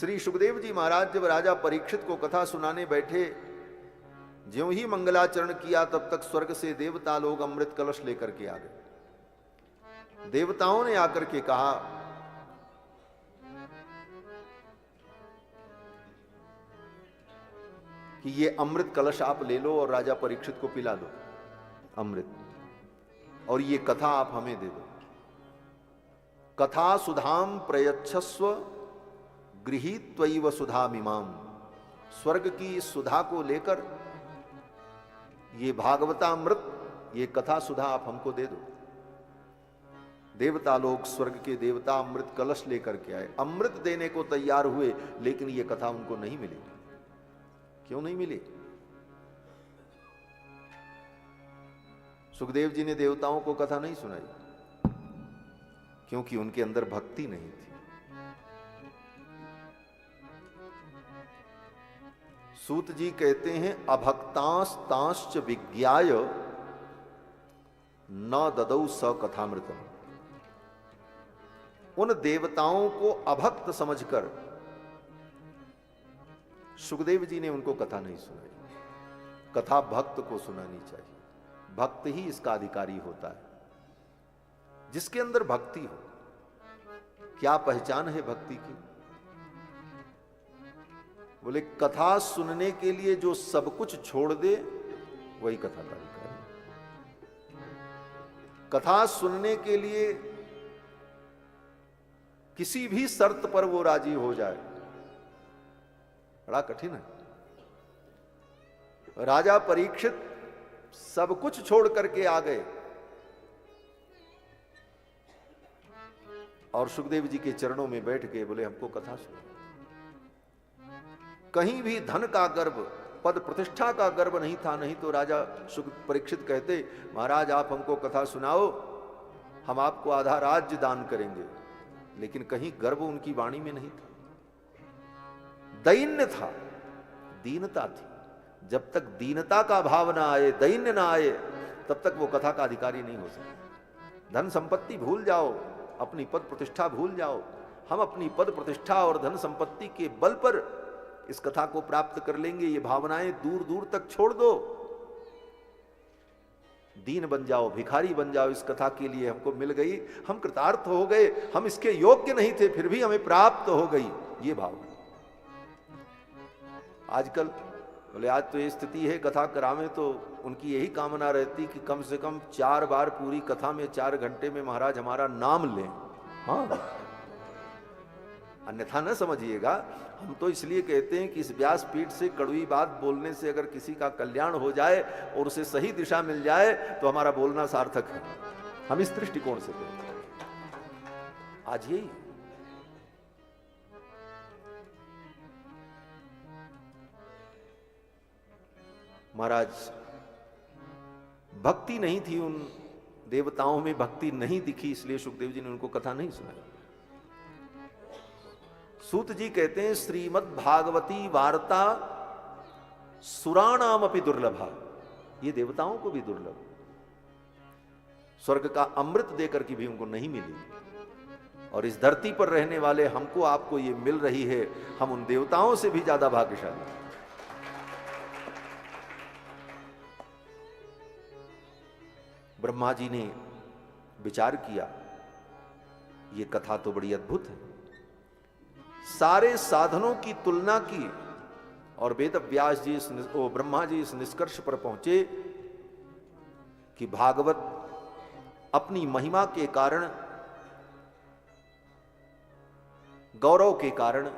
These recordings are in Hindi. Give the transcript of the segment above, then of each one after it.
श्री सुखदेव जी महाराज जब राजा परीक्षित को कथा सुनाने बैठे, ज्यों ही मंगलाचरण किया तब तक स्वर्ग से देवता लोग अमृत कलश लेकर के आ गए। देवताओं ने आकर के कहा कि ये अमृत कलश आप ले लो और राजा परीक्षित को पिला दो अमृत, और ये कथा आप हमें दे दो। कथा सुधाम प्रयच्छस्व गृहीत्वैव सुधामिमाम। स्वर्ग की इस सुधा को लेकर ये भागवतामृत, ये कथा सुधा आप हमको दे दो। देवता लोग, स्वर्ग के देवता अमृत कलश लेकर के आए, अमृत देने को तैयार हुए, लेकिन ये कथा उनको नहीं मिली। क्यों नहीं मिली? सुखदेव जी ने देवताओं को कथा नहीं सुनाई, क्योंकि उनके अंदर भक्ति नहीं थी। सूत जी कहते हैं अभक्तांस्तांश्च विज्ञाय न ददौ स कथामृतम। उन देवताओं को अभक्त समझकर सुखदेव जी ने उनको कथा नहीं सुनाई। कथा भक्त को सुनानी चाहिए, भक्त ही इसका अधिकारी होता है, जिसके अंदर भक्ति हो। क्या पहचान है भक्ति की? बोले कथा सुनने के लिए जो सब कुछ छोड़ दे वही कथा का अधिकारी। कथा सुनने के लिए किसी भी शर्त पर वो राजी हो जाए, बड़ा कठिन है। राजा परीक्षित सब कुछ छोड़ करके आ गए और सुखदेव जी के चरणों में बैठ के बोले हमको कथा सुनो। कहीं भी धन का गर्व, पद प्रतिष्ठा का गर्व नहीं था, नहीं तो राजा परीक्षित कहते महाराज आप हमको कथा सुनाओ, हम आपको आधा राज्य दान करेंगे। लेकिन कहीं गर्व उनकी वाणी में नहीं था, दैन्य था, दीनता थी। जब तक दीनता का भाव ना आए, दैन्य ना आए, तब तक वो कथा का अधिकारी नहीं हो सकता। धन संपत्ति भूल जाओ, अपनी पद प्रतिष्ठा भूल जाओ, हम अपनी पद प्रतिष्ठा और धन संपत्ति के बल पर इस कथा को प्राप्त कर लेंगे, ये भावनाएं दूर दूर तक छोड़ दो। दीन बन जाओ, भिखारी बन जाओ, इस कथा के लिए हमको मिल गई, हम कृतार्थ हो गए, हम इसके योग्य नहीं थे फिर भी हमें प्राप्त हो गई, ये भाव। आजकल बोले आज तो ये स्थिति है, कथा करावें तो उनकी यही कामना रहती कि कम से कम 4 बार पूरी कथा में 4 घंटे में महाराज हमारा नाम लें। हाँ, अन्यथा न समझिएगा, हम तो इसलिए कहते हैं कि इस व्यासपीठ से कड़वी बात बोलने से अगर किसी का कल्याण हो जाए और उसे सही दिशा मिल जाए तो हमारा बोलना सार्थक है। हम इस दृष्टिकोण से कहते हैं। आज यही महाराज, भक्ति नहीं थी उन देवताओं में, भक्ति नहीं दिखी, इसलिए सुखदेव जी ने उनको कथा नहीं सुनाई। सूत जी कहते हैं श्रीमद् भागवती वार्ता सुराणाम अपि दुर्लभा, ये देवताओं को भी दुर्लभ, स्वर्ग का अमृत देकर की भी उनको नहीं मिली, और इस धरती पर रहने वाले हमको आपको ये मिल रही है, हम उन देवताओं से भी ज्यादा भाग्यशाली। ब्रह्मा जी ने विचार किया, ये कथा तो बड़ी अद्भुत है। सारे साधनों की तुलना की और वेद व्यास जी ब्रह्मा जी इस निष्कर्ष पर पहुंचे कि भागवत अपनी महिमा के कारण, गौरव के कारण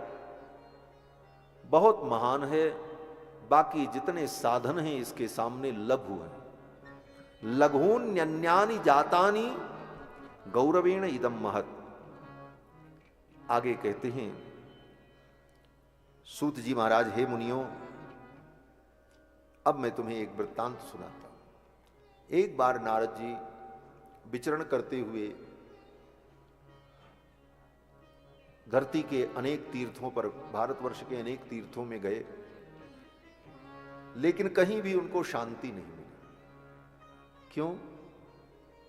बहुत महान है, बाकी जितने साधन हैं इसके सामने लघु हैं। लघून्यन्यानि जातानि गौरवेण इदम महत्। आगे कहते हैं सूत जी महाराज, हे मुनियों, अब मैं तुम्हें एक वृत्तांत सुनाता हूं। एक बार नारद जी विचरण करते हुए धरती के अनेक तीर्थों पर, भारतवर्ष के अनेक तीर्थों में गए, लेकिन कहीं भी उनको शांति नहीं मिली। क्यों?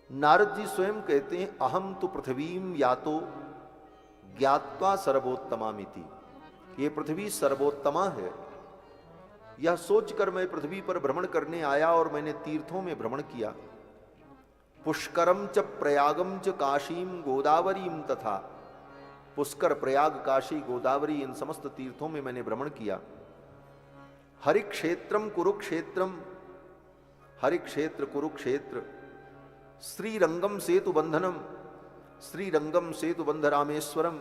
नारद जी स्वयं कहते हैं अहम तो पृथ्वीम यातो ज्ञात्वा सर्वोत्तमामिति। ये पृथ्वी सर्वोत्तमा है। यह सोचकर मैं पृथ्वी पर भ्रमण करने आया और मैंने तीर्थों में भ्रमण किया। पुष्करम च प्रयागम च काशीम गोदावरीम तथा, पुष्कर, प्रयाग, काशी, गोदावरी, इन समस्त तीर्थों में मैंने भ्रमण किया। हरिक्षेत्रम कुरुक्षेत्रम, हरिक्षेत्र, कुरुक्षेत्र, श्रीरंगम सेतु बंधनम, श्रीरंगम सेतु बंध रामेश्वरम,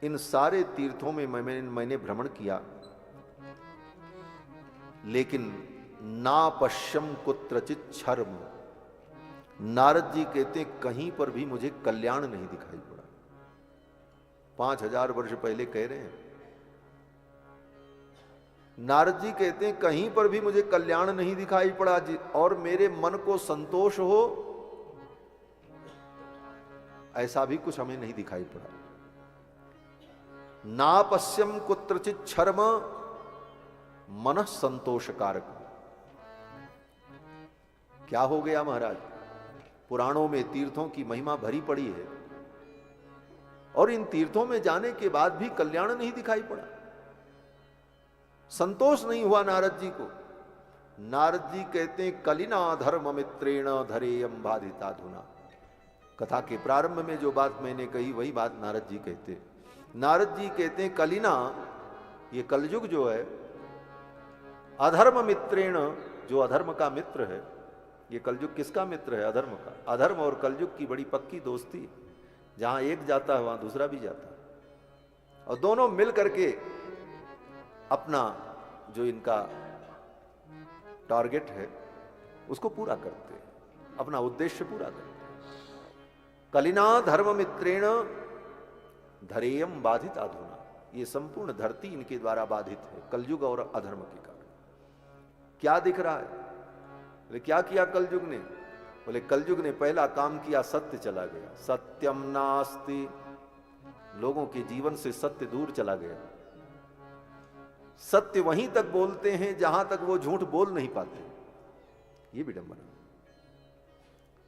इन सारे तीर्थों में मैंने भ्रमण किया, लेकिन ना पश्यम कुत्रचित छर्म। नारद जी कहते कहीं पर भी मुझे कल्याण नहीं दिखाई पड़ा। 5000 वर्ष पहले कह रहे हैं नारद जी, कहते हैं कहीं पर भी मुझे कल्याण नहीं दिखाई पड़ा और मेरे मन को संतोष हो ऐसा भी कुछ हमें नहीं दिखाई पड़ा। ना पश्यम कुत्रचित छर्म मन संतोष कारक। क्या हो गया महाराज? पुराणों में तीर्थों की महिमा भरी पड़ी है और इन तीर्थों में जाने के बाद भी कल्याण नहीं दिखाई पड़ा, संतोष नहीं हुआ नारद जी को। नारद जी कहते हैं कलिना धर्म मित्रेण धरेयम बाधिताधुना। कथा के प्रारंभ में जो बात मैंने कही वही बात नारद जी कहते हैं। नारद जी कहते हैं कलिना, ये कलयुग जो है, अधर्म मित्रेण, जो अधर्म का मित्र है। ये कलयुग किसका मित्र है? अधर्म का। अधर्म और कलयुग की बड़ी पक्की दोस्ती, जहां एक जाता है वहां दूसरा भी जाता है और दोनों मिल करके अपना जो इनका टारगेट है उसको पूरा करते हैं, अपना उद्देश्य पूरा करते हैं। कलिना धर्म मित्रेण धरेयम बाधित अधुना। ये संपूर्ण धरती इनके द्वारा बाधित है कलयुग और अधर्म के कारण। क्या दिख रहा है? बोले क्या किया कलयुग ने? बोले कलयुग ने पहला काम किया, सत्य चला गया। सत्यम नास्ति, लोगों के जीवन से सत्य दूर चला गया। सत्य वहीं तक बोलते हैं जहां तक वो झूठ बोल नहीं पाते। ये विडंबना।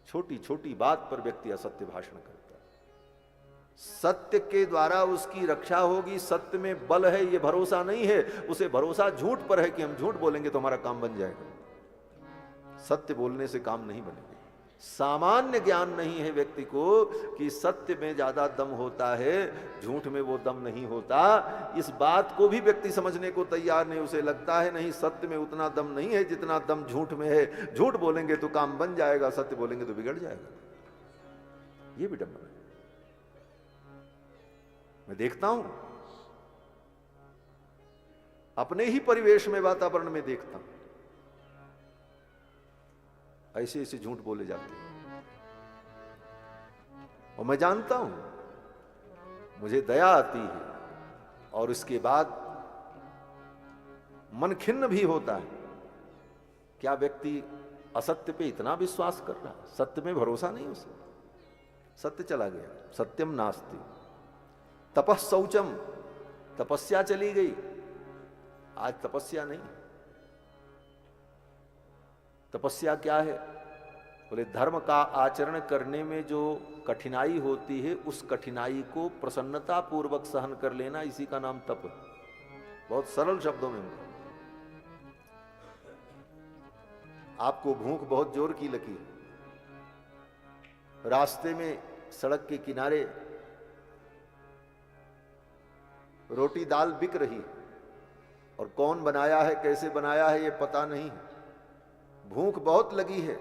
छोटी छोटी बात पर व्यक्ति असत्य भाषण करता है। सत्य के द्वारा उसकी रक्षा होगी, सत्य में बल है ये भरोसा नहीं है। उसे भरोसा झूठ पर है कि हम झूठ बोलेंगे तो हमारा काम बन जाएगा। सत्य बोलने से काम नहीं बनेगा। सामान्य ज्ञान नहीं है व्यक्ति को कि सत्य में ज्यादा दम होता है, झूठ में वो दम नहीं होता। इस बात को भी व्यक्ति समझने को तैयार नहीं। उसे लगता है नहीं, सत्य में उतना दम नहीं है जितना दम झूठ में है। झूठ बोलेंगे तो काम बन जाएगा, सत्य बोलेंगे तो बिगड़ जाएगा। ये भी विडंबना है। मैं देखता हूं, अपने ही परिवेश में, वातावरण में देखता हूं, ऐसे ऐसे झूठ बोले जाते हैं और मैं जानता हूं, मुझे दया आती है और इसके बाद मन खिन्न भी होता है। क्या व्यक्ति असत्य पे इतना विश्वास कर रहा? सत्य में भरोसा नहीं उसे। सत्य चला गया। सत्यम नास्ति। तपः शौचम, तपस्या चली गई। आज तपस्या नहीं। तपस्या क्या है? बोले धर्म का आचरण करने में जो कठिनाई होती है उस कठिनाई को प्रसन्नता पूर्वक सहन कर लेना, इसी का नाम तप है। बहुत सरल शब्दों में। आपको भूख बहुत जोर की लगी, रास्ते में सड़क के किनारे रोटी दाल बिक रही और कौन बनाया है, कैसे बनाया है, ये पता नहीं। भूख बहुत लगी है,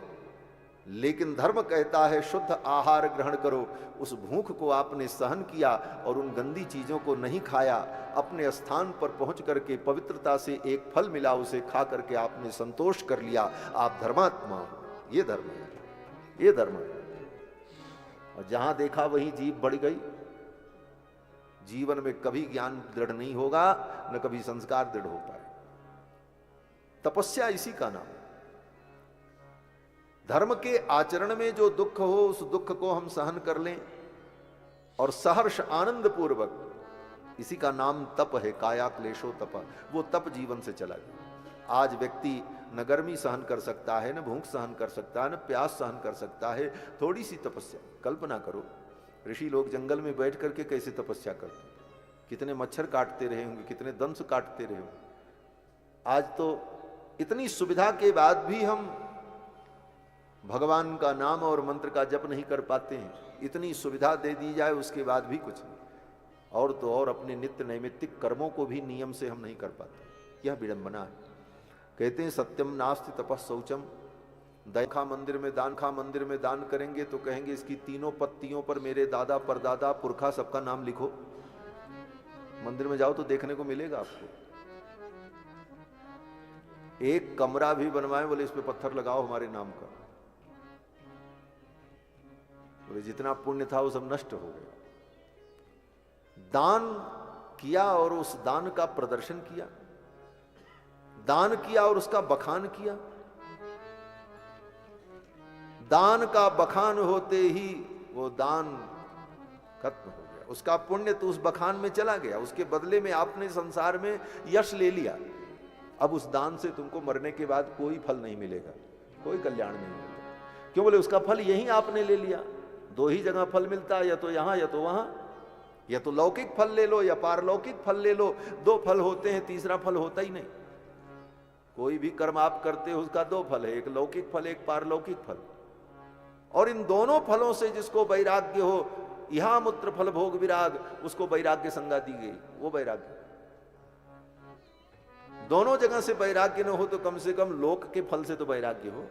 लेकिन धर्म कहता है शुद्ध आहार ग्रहण करो। उस भूख को आपने सहन किया और उन गंदी चीजों को नहीं खाया। अपने स्थान पर पहुंच करके पवित्रता से एक फल मिला, उसे खा करके आपने संतोष कर लिया। आप धर्मात्मा हो। ये धर्म है, ये धर्म है। और जहां देखा वहीं जीभ बढ़ गई। जीवन में कभी ज्ञान दृढ़ नहीं होगा, न कभी संस्कार दृढ़ हो पाए। तपस्या इसी का नाम है। धर्म के आचरण में जो दुख हो उस दुख को हम सहन कर लें और सहर्ष आनंद पूर्वक, इसी का नाम तप है। काया क्लेशो तप, वो तप जीवन से चला गया। आज व्यक्ति न गर्मी सहन कर सकता है, न भूख सहन कर सकता है, न प्यास सहन कर सकता है। थोड़ी सी तपस्या, कल्पना करो ऋषि लोग जंगल में बैठ करके कैसे तपस्या करते, कितने मच्छर काटते रहे होंगे, कितने दंश काटते रहे होंगे। आज तो इतनी सुविधा के बाद भी हम भगवान का नाम और मंत्र का जप नहीं कर पाते हैं। इतनी सुविधा दे दी जाए उसके बाद भी कुछ नहीं, और तो और अपने नित्य नैमित्तिक कर्मों को भी नियम से हम नहीं कर पाते। यह विडंबना है। कहते हैं सत्यम नास्ति तपस शौचम। दैखा मंदिर में दान करेंगे तो कहेंगे इसकी तीनों पत्तियों पर मेरे दादा परदादा पुरखा सबका नाम लिखो। मंदिर में जाओ तो देखने को मिलेगा आपको। एक कमरा भी बनवाए, बोले इस पे पत्थर लगाओ हमारे नाम का, बोले जितना पुण्य था वो सब नष्ट हो गया। दान किया और उस दान का प्रदर्शन किया, दान किया और उसका बखान किया। दान का बखान होते ही वो दान खत्म हो गया, उसका पुण्य तो उस बखान में चला गया। उसके बदले में आपने संसार में यश ले लिया। अब उस दान से तुमको मरने के बाद कोई फल नहीं मिलेगा, कोई कल्याण नहीं होगा। क्यों? बोले उसका फल यही आपने ले लिया। दो ही जगह फल मिलता है, या तो यहां या तो वहां। या तो लौकिक फल ले लो या पारलौकिक फल ले लो। दो फल होते हैं, तीसरा फल होता ही नहीं। कोई भी कर्म आप करते हो उसका दो फल है, एक लौकिक फल एक पारलौकिक फल। और इन दोनों फलों से जिसको वैराग्य हो, यहां मूत्र फल भोग विराग, उसको वैराग्य संज्ञा दी गई, वो वैराग्य। दोनों जगह से वैराग्य न हो तो कम से कम लोक के फल से तो वैराग्य हो।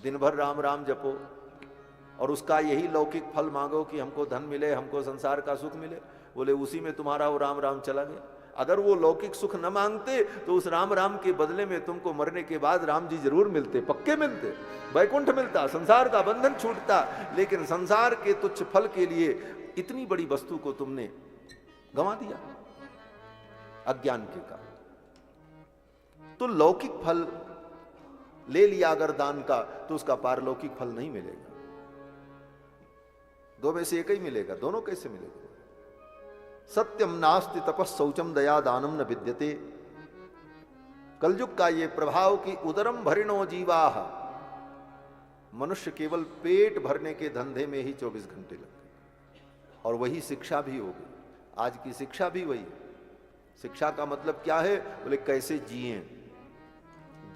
दिन भर राम राम जपो और उसका यही लौकिक फल मांगो कि हमको धन मिले, हमको संसार का सुख मिले। बोले उसी में तुम्हारा वो राम राम चला गया। अगर वो लौकिक सुख न मांगते तो उस राम राम के बदले में तुमको मरने के बाद राम जी जरूर मिलते, पक्के मिलते, वैकुंठ मिलता, संसार का बंधन छूटता। लेकिन संसार के तुच्छ फल के लिए इतनी बड़ी वस्तु को तुमने गंवा दिया अज्ञान के कारण। तो लौकिक फल ले लिया अगर दान का तो उसका पारलौकिक फल नहीं मिलेगा। दो में से एक ही मिलेगा, दोनों कैसे मिलेगा? सत्यम नास्ति तपस शौचम दया दानम न विद्यते। कलयुग का ये प्रभाव कि उदरम भरिणो जीवाह, मनुष्य केवल पेट भरने के धंधे में ही 24 घंटे लगते, और वही शिक्षा भी हो गई। आज की शिक्षा भी वही। शिक्षा का मतलब क्या है? बोले कैसे जिए,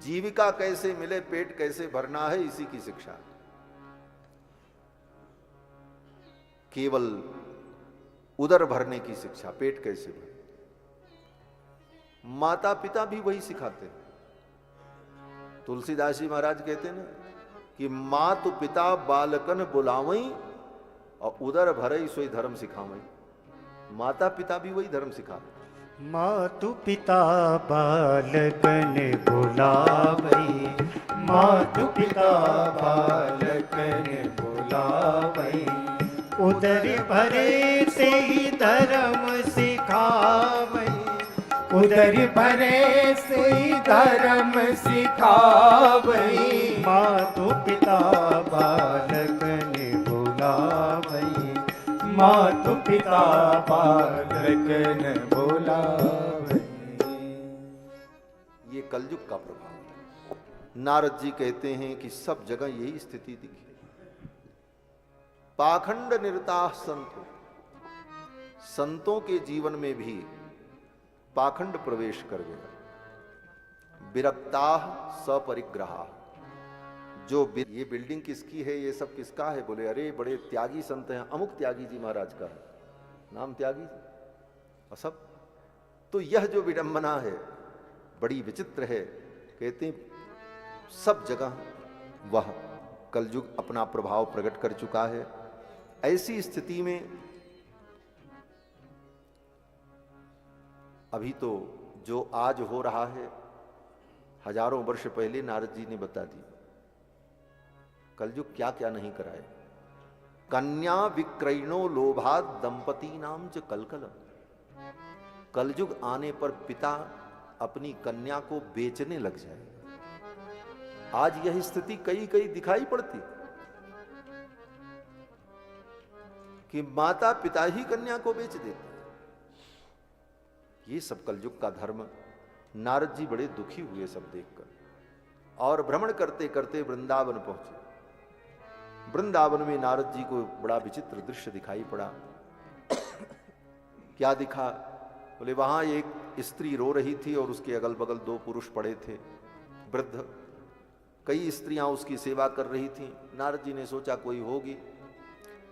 जीविका कैसे मिले, पेट कैसे भरना है, इसी की शिक्षा। केवल उदर भरने की शिक्षा, पेट कैसे भरे। माता पिता भी वही सिखाते हैं। तुलसीदास जी महाराज कहते हैं ना कि मातु पिता बालकन बुलावई और उदर भरई सोई धर्म सिखावई। माता पिता भी वही धर्म सिखाते। मातु पिता बालकन बुलावई, मातु पिता बालकन बुलावई, उदर भरे से ही धर्म सिखावई, उदर भरे से ही धर्म सिखावई, मातु पिता बालकन बुलावई, मातु पिता बालकन बुलावई। ये कलयुग का प्रभाव है। नारद जी कहते हैं कि सब जगह यही स्थिति दिखी। पाखंड निरता संतो, संतों के जीवन में भी पाखंड प्रवेश कर गया। विरक्ता सपरिग्रहा, जो ये बिल्डिंग किसकी है, ये सब किसका है? बोले अरे बड़े त्यागी संत हैं, अमुक त्यागी जी महाराज का है, नाम त्यागी जी, और सब। तो यह जो विडंबना है बड़ी विचित्र है। कहते हैं सब जगह वह कलयुग अपना प्रभाव प्रकट कर चुका है। ऐसी स्थिति में अभी तो जो आज हो रहा है, हजारों वर्ष पहले नारद जी ने बता दी। कलयुग क्या क्या नहीं कराए। कन्या विक्रयणो लोभात दंपति नाम च कलकल। कलयुग आने पर पिता अपनी कन्या को बेचने लग जाए। आज यह स्थिति कई कई दिखाई पड़ती कि माता पिता ही कन्या को बेच देते। ये सब कलयुग का धर्म। नारद जी बड़े दुखी हुए सब देखकर, और भ्रमण करते करते वृंदावन पहुंचे। वृंदावन में नारद जी को बड़ा विचित्र दृश्य दिखाई पड़ा। क्या दिखा? बोले वहां एक स्त्री रो रही थी और उसके अगल बगल 2 पुरुष पड़े थे, वृद्ध। कई स्त्रियां उसकी सेवा कर रही थीं। नारद जी ने सोचा कोई होगी।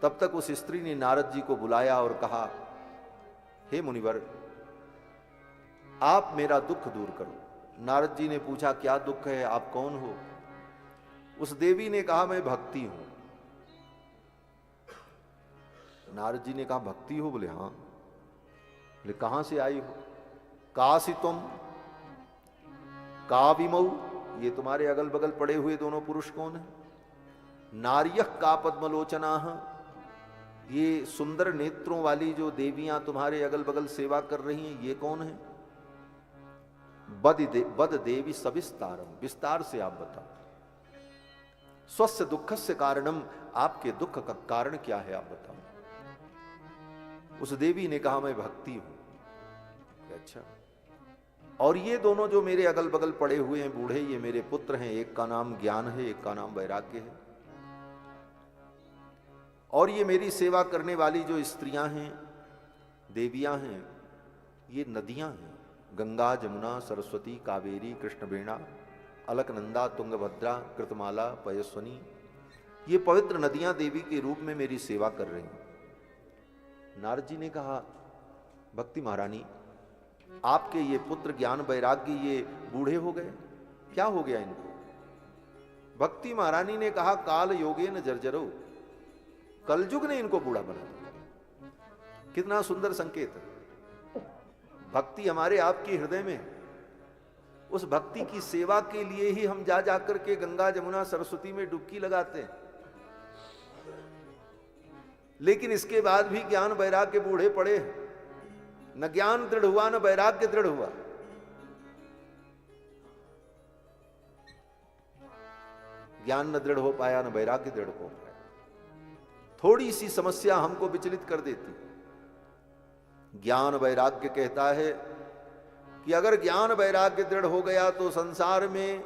तब तक उस स्त्री ने नारद जी को बुलाया और कहा, हे मुनिवर, आप मेरा दुख दूर करो। नारद जी ने पूछा, क्या दुख है, आप कौन हो? उस देवी ने कहा, मैं भक्ति हूं। नारद जी ने कहा, भक्ति हो? बोले हां। बोले कहां से आई हो? कासी तुम का विमऊ, ये तुम्हारे अगल बगल पड़े हुए दोनों पुरुष कौन है? नार्यः का पद्मलोचना, ये सुंदर नेत्रों वाली जो देवियां तुम्हारे अगल बगल सेवा कर रही हैं, ये कौन है? बद देवी सविस्तारम, विस्तार से आप बताओ। स्वस्य दुखस्य कारणम, आपके दुख का कारण क्या है, आप बताओ। उस देवी ने कहा, मैं भक्ति हूं। अच्छा, और ये दोनों जो मेरे अगल बगल पड़े हुए हैं बूढ़े, ये मेरे पुत्र हैं। एक का नाम ज्ञान है, एक का नाम वैराग्य है। और ये मेरी सेवा करने वाली जो स्त्रियां हैं, देवियां हैं, ये नदियां हैं। गंगा, जमुना, सरस्वती, कावेरी, कृष्णवेणा, अलकनंदा, तुंगभद्रा, कृतमाला, पयस्वनी, ये पवित्र नदियां देवी के रूप में मेरी सेवा कर रही हैं। नारद जी ने कहा, भक्ति महारानी, आपके ये पुत्र ज्ञान वैराग्य ये बूढ़े हो गए, क्या हो गया इनको? भक्ति महारानी ने कहा, काल योगे न जर्जरो, कलयुग ने इनको बूढ़ा बना दिया। कितना सुंदर संकेत है। भक्ति हमारे आपके हृदय में, उस भक्ति की सेवा के लिए ही हम जा जाकर के गंगा, जमुना, सरस्वती में डुबकी लगाते हैं। लेकिन इसके बाद भी ज्ञान वैराग्य बूढ़े पड़े हैं। न ज्ञान दृढ़ हुआ, न वैराग्य दृढ़ हुआ। ज्ञान न दृढ़ हो पाया, न वैराग्य दृढ़ हो पाया। थोड़ी सी समस्या हमको विचलित कर देती। ज्ञान वैराग्य कहता है कि अगर ज्ञान वैराग्य दृढ़ हो गया तो संसार में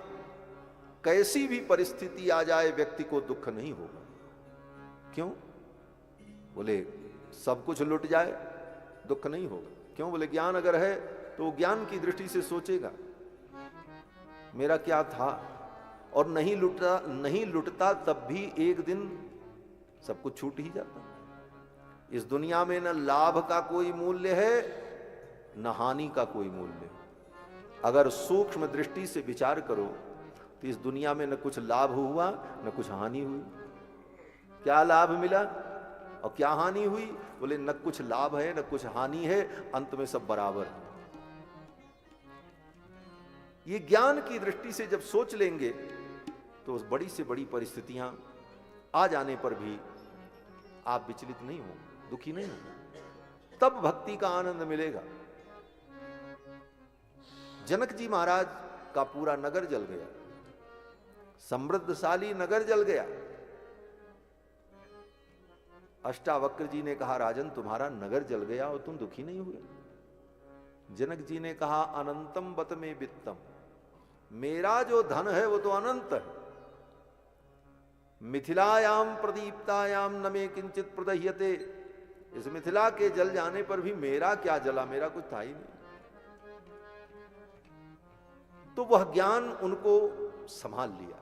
कैसी भी परिस्थिति आ जाए व्यक्ति को दुख नहीं होगा। क्यों? बोले सब कुछ लुट जाए दुख नहीं होगा। क्यों? बोले ज्ञान अगर है तो ज्ञान की दृष्टि से सोचेगा मेरा क्या था, और नहीं लुटता तब भी एक दिन सब कुछ छूट ही जाता। इस दुनिया में न लाभ का कोई मूल्य है, न हानि का कोई मूल्य है। अगर सूक्ष्म दृष्टि से विचार करो तो इस दुनिया में न कुछ लाभ हुआ, न कुछ हानि हुई। क्या लाभ मिला और क्या हानि हुई? बोले न कुछ लाभ है, न कुछ हानि है, अंत में सब बराबर है। ये ज्ञान की दृष्टि से जब सोच लेंगे तो उस बड़ी से बड़ी परिस्थितियां आ जाने पर भी आप विचलित नहीं हो, दुखी नहीं हो। तब भक्ति का आनंद मिलेगा। जनक जी महाराज का पूरा नगर जल गया, समृद्धशाली नगर जल गया। अष्टावक्र जी ने कहा, राजन तुम्हारा नगर जल गया और तुम दुखी नहीं हुए? जनक जी ने कहा, अनंतम बत में वित्तम, मेरा जो धन है वो तो अनंत है। मिथिलायाम प्रदीप्तायाम न में किंचित प्रदह्यते, इस मिथिला के जल जाने पर भी मेरा क्या जला, मेरा कुछ था ही नहीं। तो वह ज्ञान उनको संभाल लिया।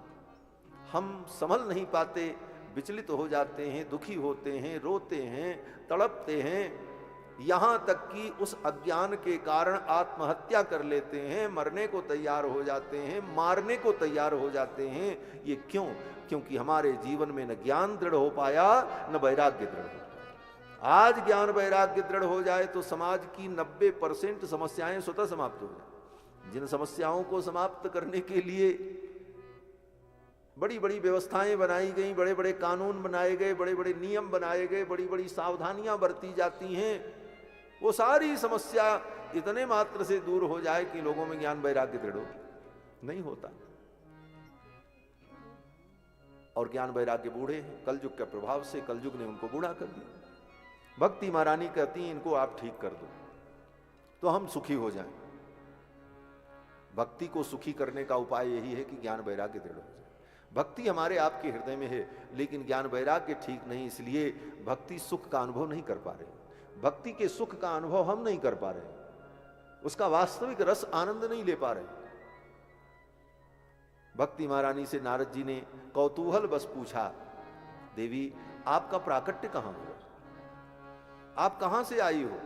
हम संभल नहीं पाते, विचलित हो जाते हैं, दुखी होते हैं, रोते हैं, तड़पते हैं, यहां तक कि उस अज्ञान के कारण आत्महत्या कर लेते हैं, मरने को तैयार हो जाते हैं, मारने को तैयार हो जाते हैं। ये क्यों? क्योंकि हमारे जीवन में न ज्ञान दृढ़ हो पाया, न वैराग्य दृढ़ हो पाया। आज ज्ञान वैराग्य दृढ़ हो जाए तो समाज की 90% समस्याएं स्वतः समाप्त हो जाए। जिन समस्याओं को समाप्त करने के लिए बड़ी बड़ी व्यवस्थाएं बनाई गई, बड़े बड़े कानून बनाए गए, बड़े बड़े नियम बनाए गए, बड़ी बड़ी सावधानियां बरती जाती हैं, वो सारी समस्या इतने मात्र से दूर हो जाए कि लोगों में ज्ञान वैराग्य दृढ़ हो, नहीं होता। और ज्ञान वैराग्य बूढ़े हैं, कलयुग के प्रभाव से कलयुग ने उनको बूढ़ा कर दिया। भक्ति महारानी कहती हैं, इनको आप ठीक कर दो तो हम सुखी हो जाएं। भक्ति को सुखी करने का उपाय यही है कि ज्ञान वैराग्य दृढ़ हो जाए। भक्ति हमारे आपके हृदय में है, लेकिन ज्ञान वैराग्य ठीक नहीं, इसलिए भक्ति सुख का अनुभव नहीं कर पा रहे। भक्ति के सुख का अनुभव हम नहीं कर पा रहे, उसका वास्तविक रस आनंद नहीं ले पा रहे। भक्ति महारानी से नारद जी ने कौतूहल बस पूछा, देवी आपका प्राकट्य कहां हुआ, आप कहां से आई हो?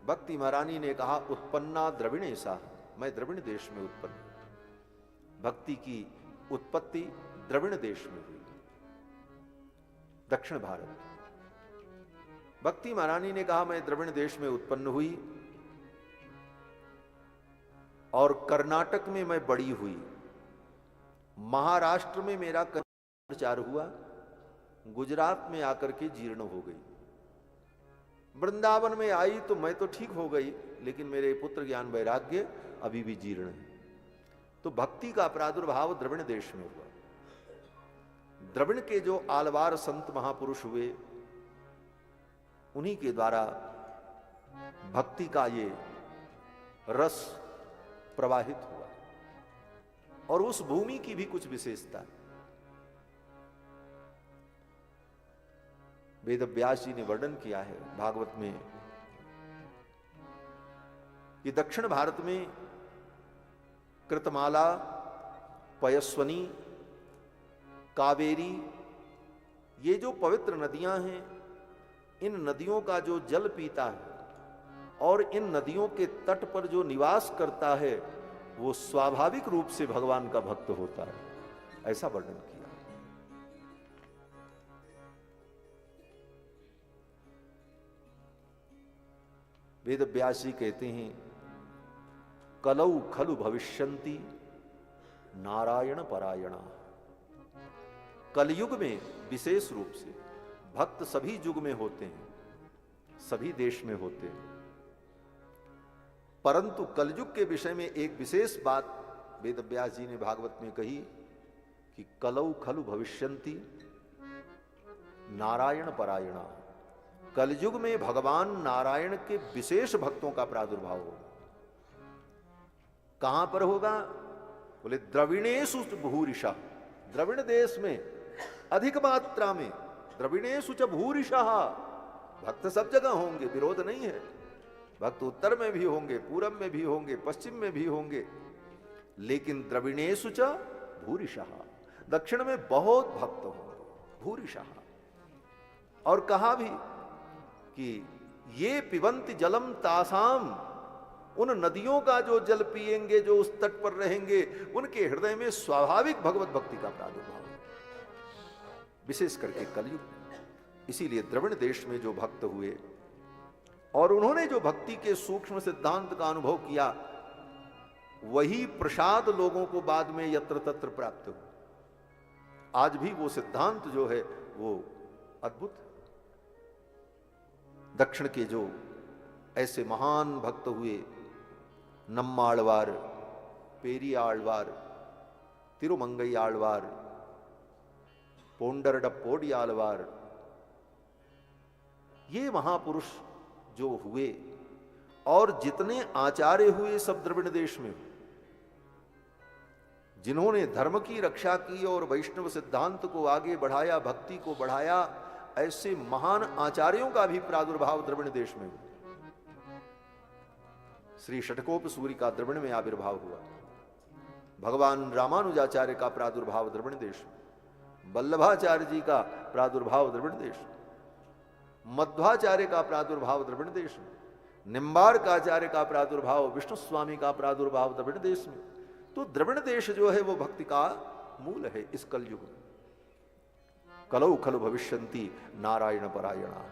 भक्ति महारानी ने कहा, उत्पन्ना द्रविणेशा, मैं द्रविण देश में उत्पन्न। भक्ति की उत्पत्ति द्रविण देश में हुई, दक्षिण भारत। भक्ति महारानी ने कहा, मैं द्रविण देश में उत्पन्न हुई और कर्नाटक में मैं बड़ी हुई, महाराष्ट्र में मेरा प्रचार हुआ, गुजरात में आकर के जीर्ण हो गई, वृंदावन में आई तो मैं तो ठीक हो गई, लेकिन मेरे पुत्र ज्ञान वैराग्य अभी भी जीर्ण है। तो भक्ति का प्रादुर्भाव द्रविण देश में हुआ। द्रविण के जो आलवार संत महापुरुष हुए, उन्हीं के द्वारा भक्ति का ये रस प्रवाहित हुआ। और उस भूमि की भी कुछ विशेषता है। वेद व्यास जी ने वर्णन किया है भागवत में कि दक्षिण भारत में कृतमाला, पयस्वनी, कावेरी, ये जो पवित्र नदियां हैं, इन नदियों का जो जल पीता है और इन नदियों के तट पर जो निवास करता है, वो स्वाभाविक रूप से भगवान का भक्त होता है, ऐसा वर्णन किया। वेद व्यास जी कहते हैं, कलौ खलु भविष्यन्ति नारायण परायणा। कलयुग में विशेष रूप से भक्त सभी युग में होते हैं, सभी देश में होते हैं, परंतु कलयुग के विषय में एक विशेष बात वेद व्यास जी ने भागवत में कही कि कलौ खलु भविष्यन्ति नारायण परायणा। कलयुग में भगवान नारायण के विशेष भक्तों का प्रादुर्भाव होगा। कहां पर होगा? बोले द्रविणेषु भूरिशा, द्रविण देश में अधिक मात्रा में, द्रविणेषु च भूरिशः। भक्त सब जगह होंगे, विरोध नहीं है। भक्त उत्तर में भी होंगे, पूरब में भी होंगे, पश्चिम में भी होंगे, लेकिन द्रविणेषु च भूरिशः, दक्षिण में बहुत भक्त होंगे, भूरिशः। और कहा भी कि ये पिबन्ति जलम तासाम, उन नदियों का जो जल पिएंगे, जो उस तट पर रहेंगे, उनके हृदय में स्वाभाविक भगवत भक्ति का प्रादुर्भाव, विशेष करके कलयुग। इसीलिए द्रविण देश में जो भक्त हुए और उन्होंने जो भक्ति के सूक्ष्म सिद्धांत का अनुभव किया, वही प्रसाद लोगों को बाद में यत्र तत्र प्राप्त हुआ। आज भी वो सिद्धांत जो है वो अद्भुत है। दक्षिण के जो ऐसे महान भक्त हुए, नम्माळवार, पेरियाळवार, तिरुमंगई आळवार, पोंडरडप्पोडी आळवार, ये महापुरुष जो हुए और जितने आचार्य हुए सब द्रविड़ देश में, जिन्होंने धर्म की रक्षा की और वैष्णव सिद्धांत को आगे बढ़ाया, भक्ति को बढ़ाया, ऐसे महान आचार्यों का भी प्रादुर्भाव द्रविड़ देश में हुआ। श्री षटकोप सूरी का द्रविड़ में आविर्भाव हुआ, भगवान रामानुजाचार्य का प्रादुर्भाव द्रविड़ देश में, वल्लभाचार्य जी का प्रादुर्भाव द्रविड़ देश में, मध्वाचार्य का प्रादुर्भाव द्रविड़ देश में, निम्बार्काचार्य का प्रादुर्भाव, विष्णु स्वामी का प्रादुर्भाव द्रविड़ देश में। तो द्रविड़ देश जो है वो भक्ति का मूल है इस कलयुग में। कलौ खलु भविष्यन्ति नारायण परायणा।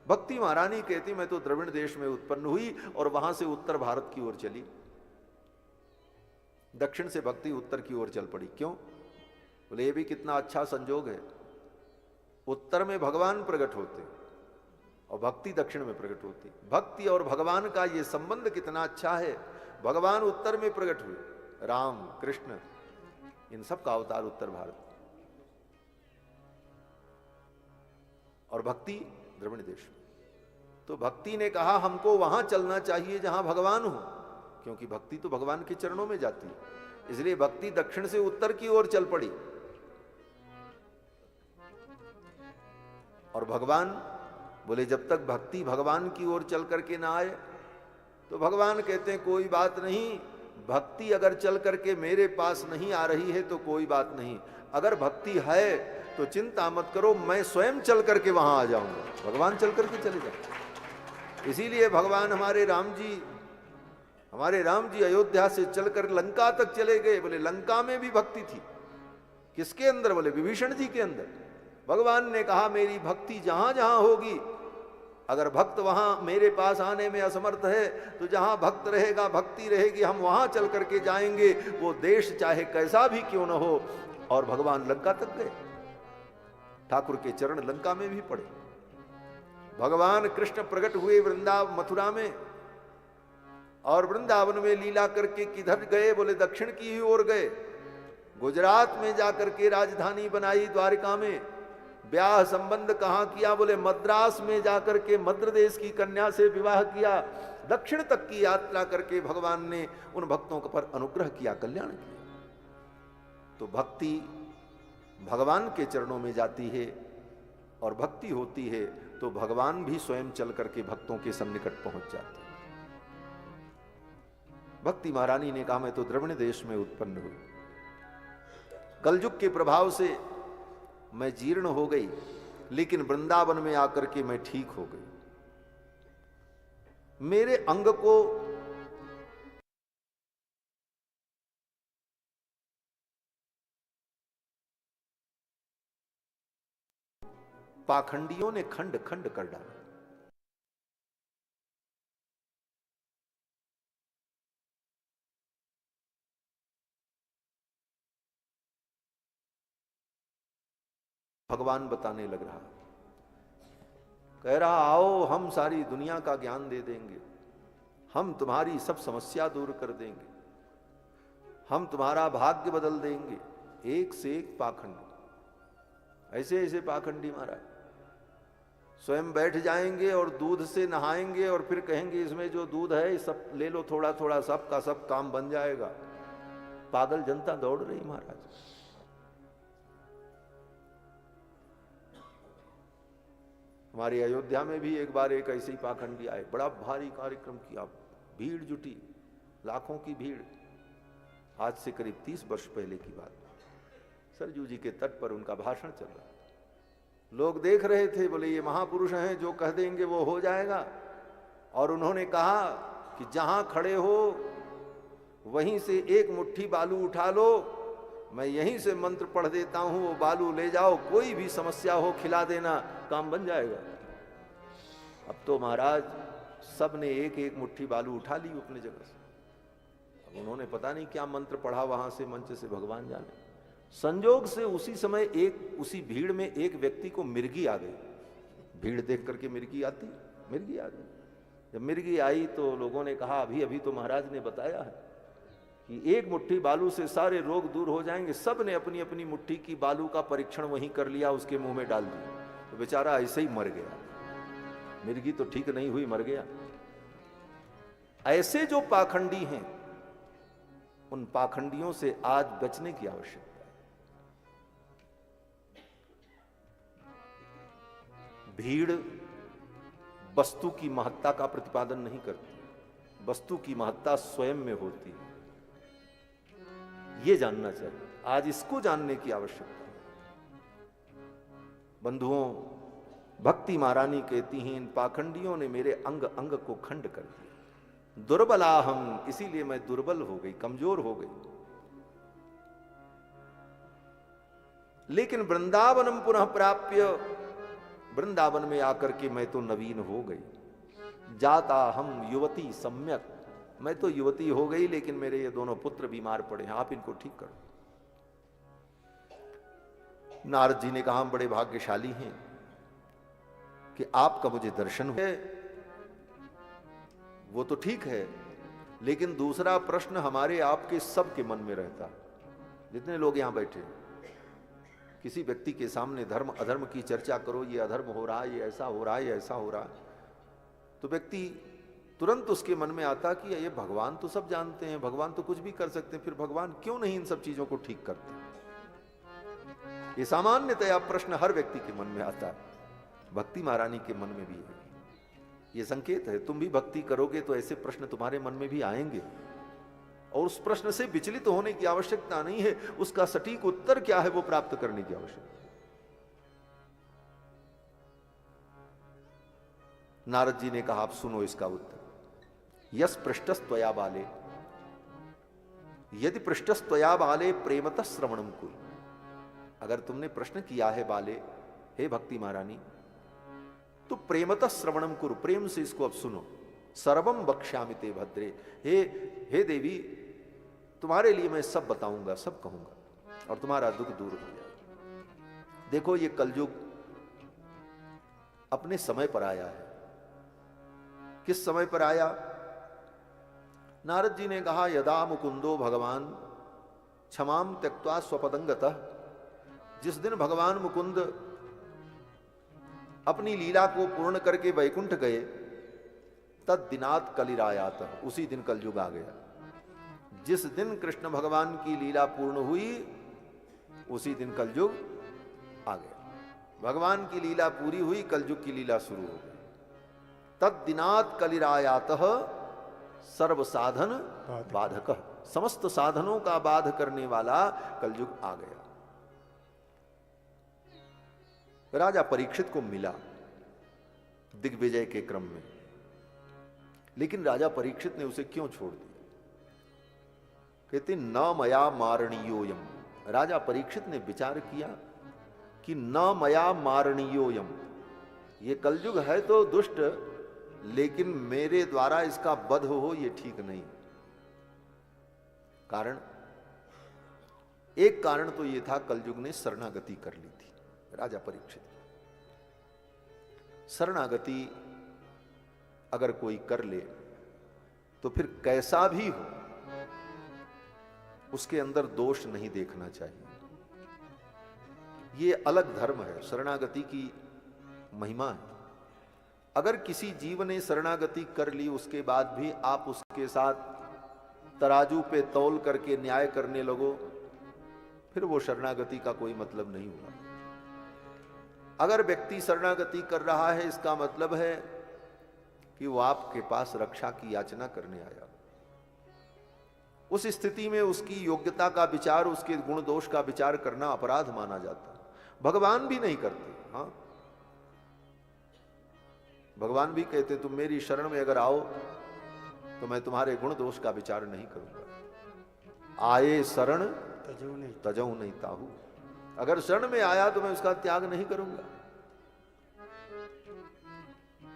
भक्ति महारानी कहती, मैं तो द्रविड़ देश में उत्पन्न हुई और वहां से उत्तर भारत की ओर चली। दक्षिण से भक्ति उत्तर की ओर चल पड़ी। क्यों? बोले ये भी कितना अच्छा संजोग है। उत्तर में भगवान प्रकट होते और भक्ति दक्षिण में प्रकट होती। भक्ति और भगवान का ये संबंध कितना अच्छा है। भगवान उत्तर में प्रकट हुए, राम कृष्ण इन सब का अवतार उत्तर भारत, और भक्ति द्रविड़ देश में। तो भक्ति ने कहा हमको वहां चलना चाहिए जहां भगवान हो, क्योंकि भक्ति तो भगवान के चरणों में जाती है। इसलिए भक्ति दक्षिण से उत्तर की ओर चल पड़ी और भगवान बोले जब तक भक्ति भगवान की ओर चल करके ना आए। तो भगवान कहते हैं कोई बात नहीं, भक्ति अगर चल करके मेरे पास नहीं आ रही है तो कोई बात नहीं, अगर भक्ति है तो चिंता मत करो, मैं स्वयं चल करके वहां आ जाऊंगा। भगवान चल करके चले जाए। इसीलिए भगवान हमारे राम जी अयोध्या से चलकर लंका तक चले गए। बोले लंका में भी भक्ति थी। किसके अंदर? बोले विभीषण जी के अंदर। भगवान ने कहा मेरी भक्ति जहां जहां होगी, अगर भक्त वहां मेरे पास आने में असमर्थ है तो जहां भक्त रहेगा, भक्ति रहेगी, हम वहां चल करके जाएंगे, वो देश चाहे कैसा भी क्यों न हो। और भगवान लंका तक गए। ठाकुर के चरण लंका में भी पड़े। भगवान कृष्ण प्रकट हुए वृंदावन मथुरा में, और वृंदावन में लीला करके किधर गए? बोले दक्षिण की ही ओर गए। गुजरात में जाकर के राजधानी बनाई, द्वारिका में। ब्याह संबंध कहां किया? बोले मद्रास में जाकर के मद्र देश की कन्या से विवाह किया। दक्षिण तक की यात्रा करके भगवान ने उन भक्तों पर अनुग्रह किया, कल्याण किया। तो भक्ति भगवान के चरणों में जाती है, और भक्ति होती है तो भगवान भी स्वयं चल करके भक्तों के सन्निकट पहुंच जाते हैं। भक्ति महारानी ने कहा मैं तो द्रविड़ देश में उत्पन्न हुई, कलयुग के प्रभाव से मैं जीर्ण हो गई, लेकिन वृंदावन में आकर के मैं ठीक हो गई। मेरे अंग को पाखंडियों ने खंड खंड कर डाला। भगवान बताने लग रहा, कह रहा आओ हम सारी दुनिया का ज्ञान दे देंगे, हम तुम्हारी सब समस्या दूर कर देंगे, हम तुम्हारा भाग्य बदल देंगे। एक से एक पाखंड, ऐसे ऐसे पाखंडी महाराज स्वयं बैठ जाएंगे और दूध से नहाएंगे और फिर कहेंगे इसमें जो दूध है सब ले लो, थोड़ा थोड़ा, सब का सब काम बन जाएगा। पागल जनता दौड़ रही महाराज। हमारे अयोध्या में भी एक बार एक ऐसे ही पाखंडी आए, बड़ा भारी कार्यक्रम किया, भीड़ जुटी, लाखों की भीड़। आज से करीब 30 वर्ष पहले की बात, सरजू जी के तट पर उनका भाषण चल रहा, लोग देख रहे थे। बोले ये महापुरुष हैं, जो कह देंगे वो हो जाएगा। और उन्होंने कहा कि जहां खड़े हो वहीं से एक मुट्ठी बालू उठा लो, मैं यहीं से मंत्र पढ़ देता हूं, वो बालू ले जाओ, कोई भी समस्या हो खिला देना, काम बन जाएगा। अब तो महाराज सब ने एक एक मुट्ठी बालू उठा ली अपने जगह से। अब उन्होंने पता नहीं क्या मंत्र पढ़ा वहां से, मंच से, भगवान जाने। संजोग से उसी समय उसी भीड़ में एक व्यक्ति को मिर्गी आ गई। भीड़ देख करके मिर्गी आती, मिर्गी आ गई। जब मिर्गी आई तो लोगों ने कहा अभी अभी तो महाराज ने बताया है कि एक मुट्ठी बालू से सारे रोग दूर हो जाएंगे। सब ने अपनी अपनी मुट्ठी की बालू का परीक्षण वहीं कर लिया, उसके मुंह में डाल दिया, तो बेचारा ऐसे ही मर गया। मिर्गी तो ठीक नहीं हुई, मर गया। ऐसे जो पाखंडी हैं, उन पाखंडियों से आज बचने की आवश्यकता है। भीड़ वस्तु की महत्ता का प्रतिपादन नहीं करती, वस्तु की महत्ता स्वयं में होती है। यह जानना चाहिए, आज इसको जानने की आवश्यकता है। बंधुओं, भक्ति महारानी कहती हैं इन पाखंडियों ने मेरे अंग अंग को खंड कर दिया। दुर्बला हम, इसीलिए मैं दुर्बल हो गई, कमजोर हो गई। लेकिन वृंदावनम पुनः प्राप्य, वृंदावन में आकर के मैं तो नवीन हो गई। जाता हम युवती सम्यक, मैं तो युवती हो गई, लेकिन मेरे ये दोनों पुत्र बीमार पड़े हैं, आप इनको ठीक करो। नारद जी ने कहा हम बड़े भाग्यशाली हैं कि आपका मुझे दर्शन है। वो तो ठीक है, लेकिन दूसरा प्रश्न हमारे आपके सबके मन में रहता, जितने लोग यहां बैठे हैं। किसी व्यक्ति के सामने धर्म अधर्म की चर्चा करो, ये अधर्म हो रहा है, ये ऐसा हो रहा है, ये ऐसा हो रहा है, तो व्यक्ति तुरंत उसके मन में आता कि ये भगवान तो सब जानते हैं, भगवान तो कुछ भी कर सकते हैं, फिर भगवान क्यों नहीं इन सब चीजों को ठीक करते। ये सामान्यतया प्रश्न हर व्यक्ति के मन में आता है। भक्ति महारानी के मन में भी है। ये संकेत है, तुम भी भक्ति करोगे तो ऐसे प्रश्न तुम्हारे मन में भी आएंगे, और उस प्रश्न से विचलित होने की आवश्यकता नहीं है, उसका सटीक उत्तर क्या है वो प्राप्त करने की आवश्यकता है। नारद जी ने कहा, आप सुनो इसका उत्तर। यस पृष्ठस्त्वया बाले, यदि पृष्ठस्त्वया बाले प्रेमतः श्रवणम कुरु। अगर तुमने प्रश्न किया है बाले, हे भक्ति महारानी, तो प्रेमतः श्रवणम कुरु, प्रेम से इसको अब सुनो। सर्वम बक्ष्यामि ते भद्रे, हे देवी, तुम्हारे लिए मैं सब बताऊंगा, सब कहूंगा, और तुम्हारा दुख दूर हो जाएगा। देखो ये कलयुग अपने समय पर आया है। किस समय पर आया? नारद जी ने कहा, यदा मुकुंदो भगवान क्षमाम त्यक्त्वा स्वपदंगतः, जिस दिन भगवान मुकुंद अपनी लीला को पूर्ण करके वैकुंठ गए, तद दिनात कलिरायात, उसी दिन कलयुग आ गया। जिस दिन कृष्ण भगवान की लीला पूर्ण हुई, उसी दिन कलयुग आ गया। भगवान की लीला पूरी हुई, कलयुग की लीला शुरू हो गई। तद दिनात कलिरायात सर्व साधन बाधक, समस्त साधनों का बाध करने वाला कलयुग आ गया। राजा परीक्षित को मिला दिग्विजय के क्रम में, लेकिन राजा परीक्षित ने उसे क्यों छोड़ दिया? कहते न मया मारणीयोयम। राजा परीक्षित ने विचार किया कि न मया मारणीयोयम, ये कलयुग है तो दुष्ट, लेकिन मेरे द्वारा इसका वध हो ये ठीक नहीं। कारण, एक कारण तो ये था, कलयुग ने शरणागति कर ली थी राजा परीक्षित। शरणागति अगर कोई कर ले तो फिर कैसा भी हो उसके अंदर दोष नहीं देखना चाहिए। ये अलग धर्म है, शरणागति की महिमा है। अगर किसी जीव ने शरणागति कर ली, उसके बाद भी आप उसके साथ तराजू पे तौल करके न्याय करने लगो, फिर वो शरणागति का कोई मतलब नहीं हुआ। अगर व्यक्ति शरणागति कर रहा है, इसका मतलब है कि वो आपके पास रक्षा की याचना करने आया। उस स्थिति में उसकी योग्यता का विचार, उसके गुण दोष का विचार करना अपराध माना जाता। भगवान भी नहीं करते। हाँ, भगवान भी कहते तुम मेरी शरण में अगर आओ तो मैं तुम्हारे गुण दोष का विचार नहीं करूंगा। आए शरण तजऊ नहीं ताहू, अगर शरण में आया तो मैं उसका त्याग नहीं करूंगा।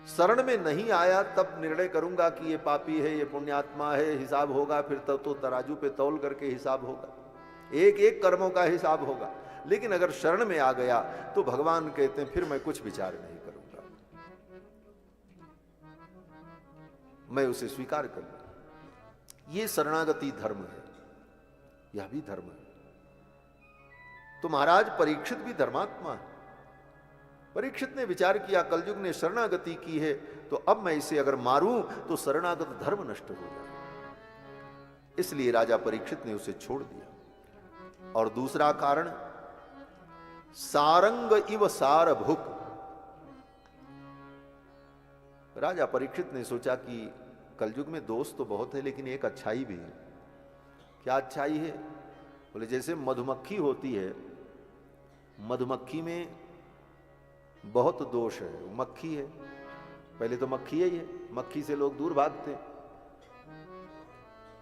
शरण में नहीं आया तब निर्णय करूंगा कि ये पापी है, ये पुण्यात्मा है, हिसाब होगा। फिर तब तो तराजू पे तौल करके हिसाब होगा, एक एक कर्मों का हिसाब होगा। लेकिन अगर शरण में आ गया तो भगवान कहते हैं फिर मैं कुछ विचार नहीं करूंगा, मैं उसे स्वीकार कर लूं। ये शरणागति धर्म है, यह भी धर्म है। तो महाराज परीक्षित भी धर्मात्मा है। परीक्षित ने विचार किया कलयुग ने शरणागति की है, तो अब मैं इसे अगर मारूं तो शरणागत धर्म नष्ट हो जाए। इसलिए राजा परीक्षित ने उसे छोड़ दिया। और दूसरा कारण, सारंग इव सारभुक। राजा परीक्षित ने सोचा कि कलयुग में दोष तो बहुत है, लेकिन एक अच्छाई भी है। क्या अच्छाई है? बोले जैसे मधुमक्खी होती है, मधुमक्खी में बहुत दोष है। वो मक्खी है, पहले तो मक्खी ही है, मक्खी से लोग दूर भागते हैं।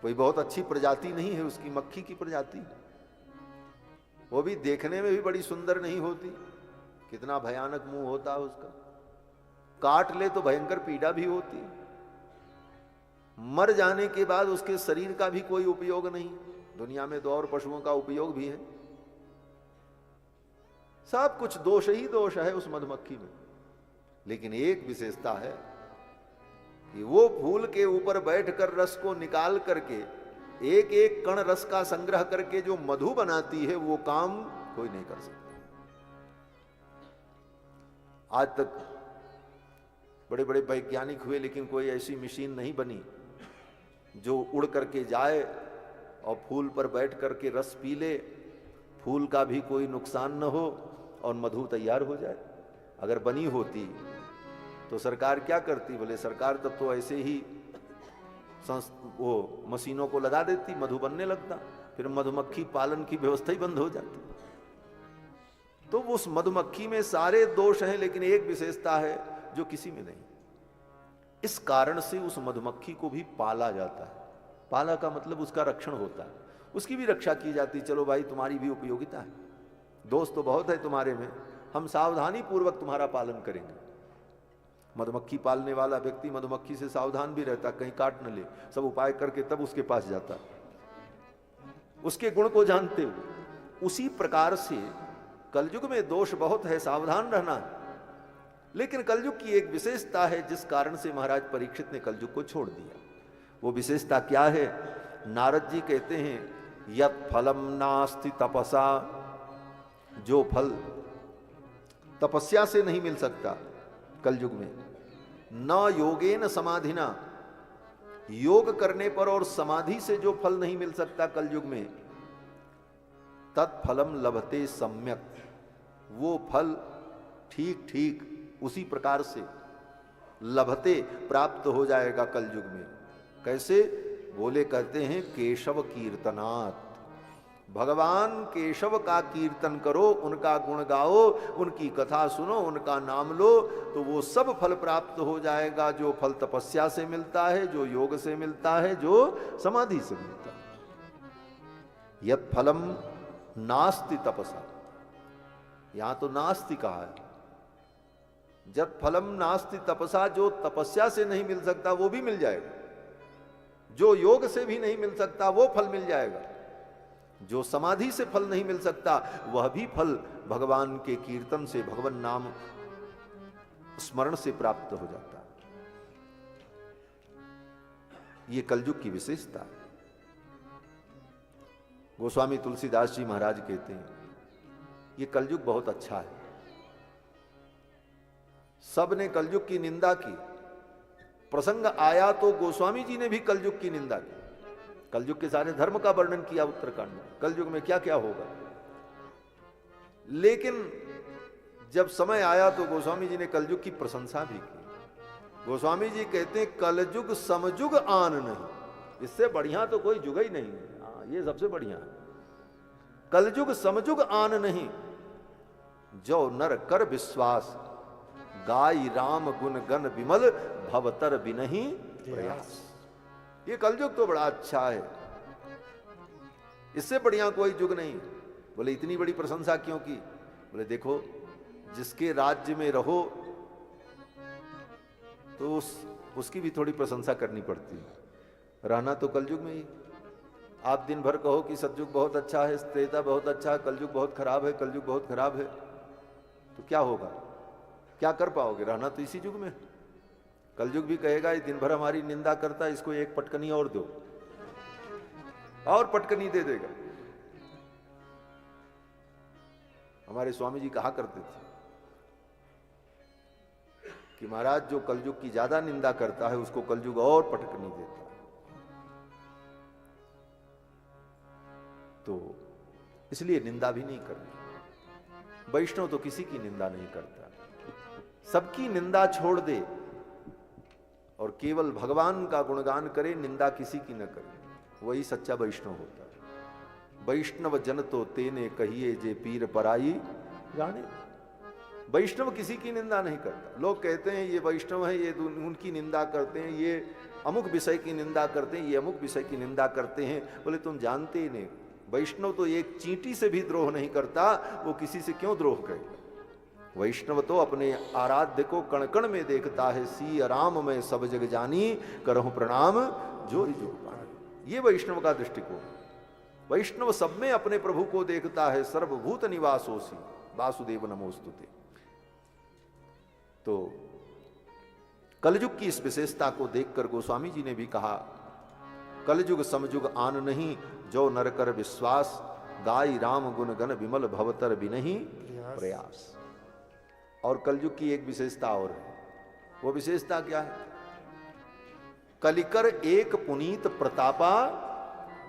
कोई बहुत अच्छी प्रजाति नहीं है उसकी, मक्खी की प्रजाति, वो भी देखने में भी बड़ी सुंदर नहीं होती, कितना भयानक मुंह होता है उसका, काट ले तो भयंकर पीड़ा भी होती। मर जाने के बाद उसके शरीर का भी कोई उपयोग नहीं। दुनिया में तो और पशुओं का उपयोग भी है, सब कुछ दोष ही दोष है उस मधुमक्खी में। लेकिन एक विशेषता है कि वो फूल के ऊपर बैठकर रस को निकाल करके एक एक कण रस का संग्रह करके जो मधु बनाती है, वो काम कोई नहीं कर सकता। आज तक बड़े बड़े वैज्ञानिक हुए, लेकिन कोई ऐसी मशीन नहीं बनी जो उड़ करके जाए और फूल पर बैठ करके रस पी ले, फूल का भी कोई नुकसान न हो और मधु तैयार हो जाए। अगर बनी होती तो सरकार क्या करती? बोले सरकार तब तो ऐसे ही वो मशीनों को लगा देती, मधु बनने लगता, फिर मधुमक्खी पालन की व्यवस्था ही बंद हो जाती। तो उस मधुमक्खी में सारे दोष हैं, लेकिन एक विशेषता है जो किसी में नहीं। इस कारण से उस मधुमक्खी को भी पाला जाता है। पाला का मतलब उसका रक्षण होता है, उसकी भी रक्षा की जाती। चलो भाई, तुम्हारी भी उपयोगिता है, दोस्त तो बहुत है तुम्हारे में, हम सावधानी पूर्वक तुम्हारा पालन करेंगे। मधुमक्खी पालने वाला व्यक्ति मधुमक्खी से सावधान भी रहता, कहीं काट न ले, सब उपाय करके तब उसके पास जाता, उसके गुण को जानते हुए। उसी प्रकार से कलयुग में दोष बहुत है, सावधान रहना है। लेकिन कलयुग की एक विशेषता है जिस कारण से महाराज परीक्षित ने कलयुग को छोड़ दिया। वो विशेषता क्या है? नारद जी कहते हैं, यत् फलम नास्ति तपसा, जो फल तपस्या से नहीं मिल सकता कलयुग में, न योगेन समाधिना, योग करने पर और समाधि से जो फल नहीं मिल सकता कलयुग में, तत्फलम लभते सम्यक, वो फल ठीक ठीक उसी प्रकार से लभते प्राप्त हो जाएगा कलयुग में। कैसे? बोले, कहते हैं केशव कीर्तनात्, भगवान केशव का कीर्तन करो, उनका गुण गाओ, उनकी कथा सुनो, उनका नाम लो, तो वो सब फल प्राप्त हो जाएगा जो फल तपस्या से मिलता है, जो योग से मिलता है, जो समाधि से मिलता है। यत् फलम नास्ति तपसा, यहां तो नास्ति कहा है। जब फलम नास्ति तपसा, जो तपस्या से नहीं मिल सकता वो भी मिल जाएगा, जो योग से भी नहीं मिल सकता वो फल मिल जाएगा, जो समाधि से फल नहीं मिल सकता वह भी फल भगवान के कीर्तन से, भगवान नाम स्मरण से प्राप्त हो जाता है। ये कलयुग की विशेषता है। गोस्वामी तुलसीदास जी महाराज कहते हैं, ये कलयुग बहुत अच्छा है। सब ने कलयुग की निंदा की, प्रसंग आया तो गोस्वामी जी ने भी कलयुग की निंदा की। कलयुग के सारे धर्म का वर्णन किया उत्तरकांड में, कलयुग में क्या क्या होगा। लेकिन जब समय आया तो गोस्वामी जी ने कलयुग की प्रशंसा भी की। गोस्वामी जी कहते हैं, कलयुग समजुग आन नहीं, इससे बढ़िया तो कोई जुग ही नहीं है। हाँ, ये सबसे बढ़िया है। कलयुग समजुग आन नहीं, जो नर कर विश्वास, गाय राम गुण गण विमल, भवतर बिनहि प्रयास। ये कलयुग तो बड़ा अच्छा है, इससे बढ़िया कोई युग नहीं। बोले इतनी बड़ी प्रशंसा क्यों की? बोले देखो, जिसके राज्य में रहो तो उसकी भी थोड़ी प्रशंसा करनी पड़ती है। रहना तो कलयुग में ही। आप दिन भर कहो कि सतयुग बहुत अच्छा है, त्रेता बहुत अच्छा है, कलयुग बहुत खराब है, कलयुग बहुत खराब है, तो क्या होगा? क्या कर पाओगे? रहना तो इसी युग में। कलयुग भी कहेगा, ये दिन भर हमारी निंदा करता है, इसको एक पटकनी और दो, और पटकनी दे देगा। हमारे स्वामी जी कहा करते थे कि महाराज, जो कलयुग की ज्यादा निंदा करता है उसको कलयुग और पटकनी देता है। तो इसलिए निंदा भी नहीं करनी। वैष्णव तो किसी की निंदा नहीं करता, सबकी निंदा छोड़ दे और केवल भगवान का गुणगान करे, निंदा किसी की न करे, वही सच्चा वैष्णव होता है। वैष्णव जन तो तेने कहिए जे पीर पराई जाने। वैष्णव किसी की निंदा नहीं करता। लोग कहते हैं ये वैष्णव है, ये उनकी निंदा करते हैं, ये अमुक विषय की निंदा करते हैं, ये अमुक विषय की निंदा करते हैं। बोले तुम जानते ही नहीं, वैष्णव तो एक चींटी से भी द्रोह नहीं करता, वो किसी से क्यों द्रोह करेगा? वैष्णव तो अपने आराध्य को कण कण में देखता है। सी राम में सब जग जानी, करहु प्रणाम जोरी जोर पानी। ये वैष्णव का दृष्टिकोण। वैष्णव सब में अपने प्रभु को देखता है। सर्वभूत निवासोसी वासुदेव नमोस्तुते। तो कलयुग की इस विशेषता को देखकर गोस्वामी जी ने भी कहा, कलयुग समयुग आन नहीं, जो नर कर विश्वास, गाय राम गुण गण विमल भवतर बिनहि प्रयास। और कलयुग की एक विशेषता और है। वो विशेषता क्या है? कलिकर एक पुनीत प्रतापा,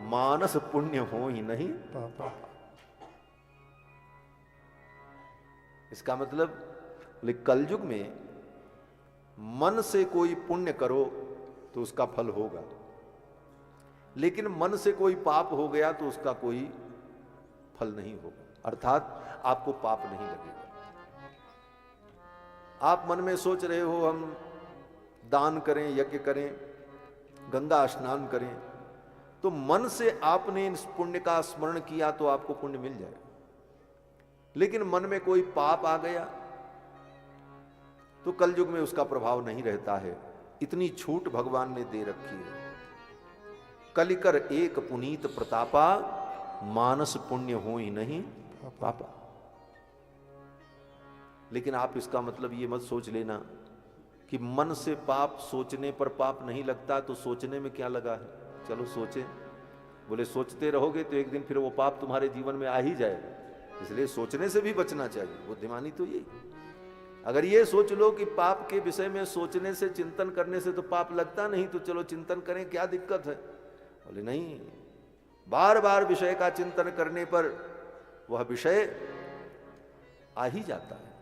मानस पुण्य हो ही नहीं पापा। इसका मतलब लेकिन कलयुग में मन से कोई पुण्य करो तो उसका फल होगा, लेकिन मन से कोई पाप हो गया तो उसका कोई फल नहीं होगा, अर्थात आपको पाप नहीं लगेगा। आप मन में सोच रहे हो हम दान करें, यज्ञ करें, गंगा स्नान करें, तो मन से आपने इस पुण्य का स्मरण किया तो आपको पुण्य मिल जाएगा। लेकिन मन में कोई पाप आ गया तो कलयुग में उसका प्रभाव नहीं रहता है। इतनी छूट भगवान ने दे रखी है। कलिकर एक पुनीत प्रतापा, मानस पुण्य हो ही नहीं पापा। लेकिन आप इसका मतलब ये मत सोच लेना कि मन से पाप सोचने पर पाप नहीं लगता, तो सोचने में क्या लगा है, चलो सोचें। बोले सोचते रहोगे तो एक दिन फिर वो पाप तुम्हारे जीवन में आ ही जाएगा, इसलिए सोचने से भी बचना चाहिए। बुद्धिमानी तो यही, अगर ये सोच लो कि पाप के विषय में सोचने से, चिंतन करने से तो पाप लगता नहीं, तो चलो चिंतन करें, क्या दिक्कत है। बोले नहीं, बार बार विषय का चिंतन करने पर वह विषय आ ही जाता है।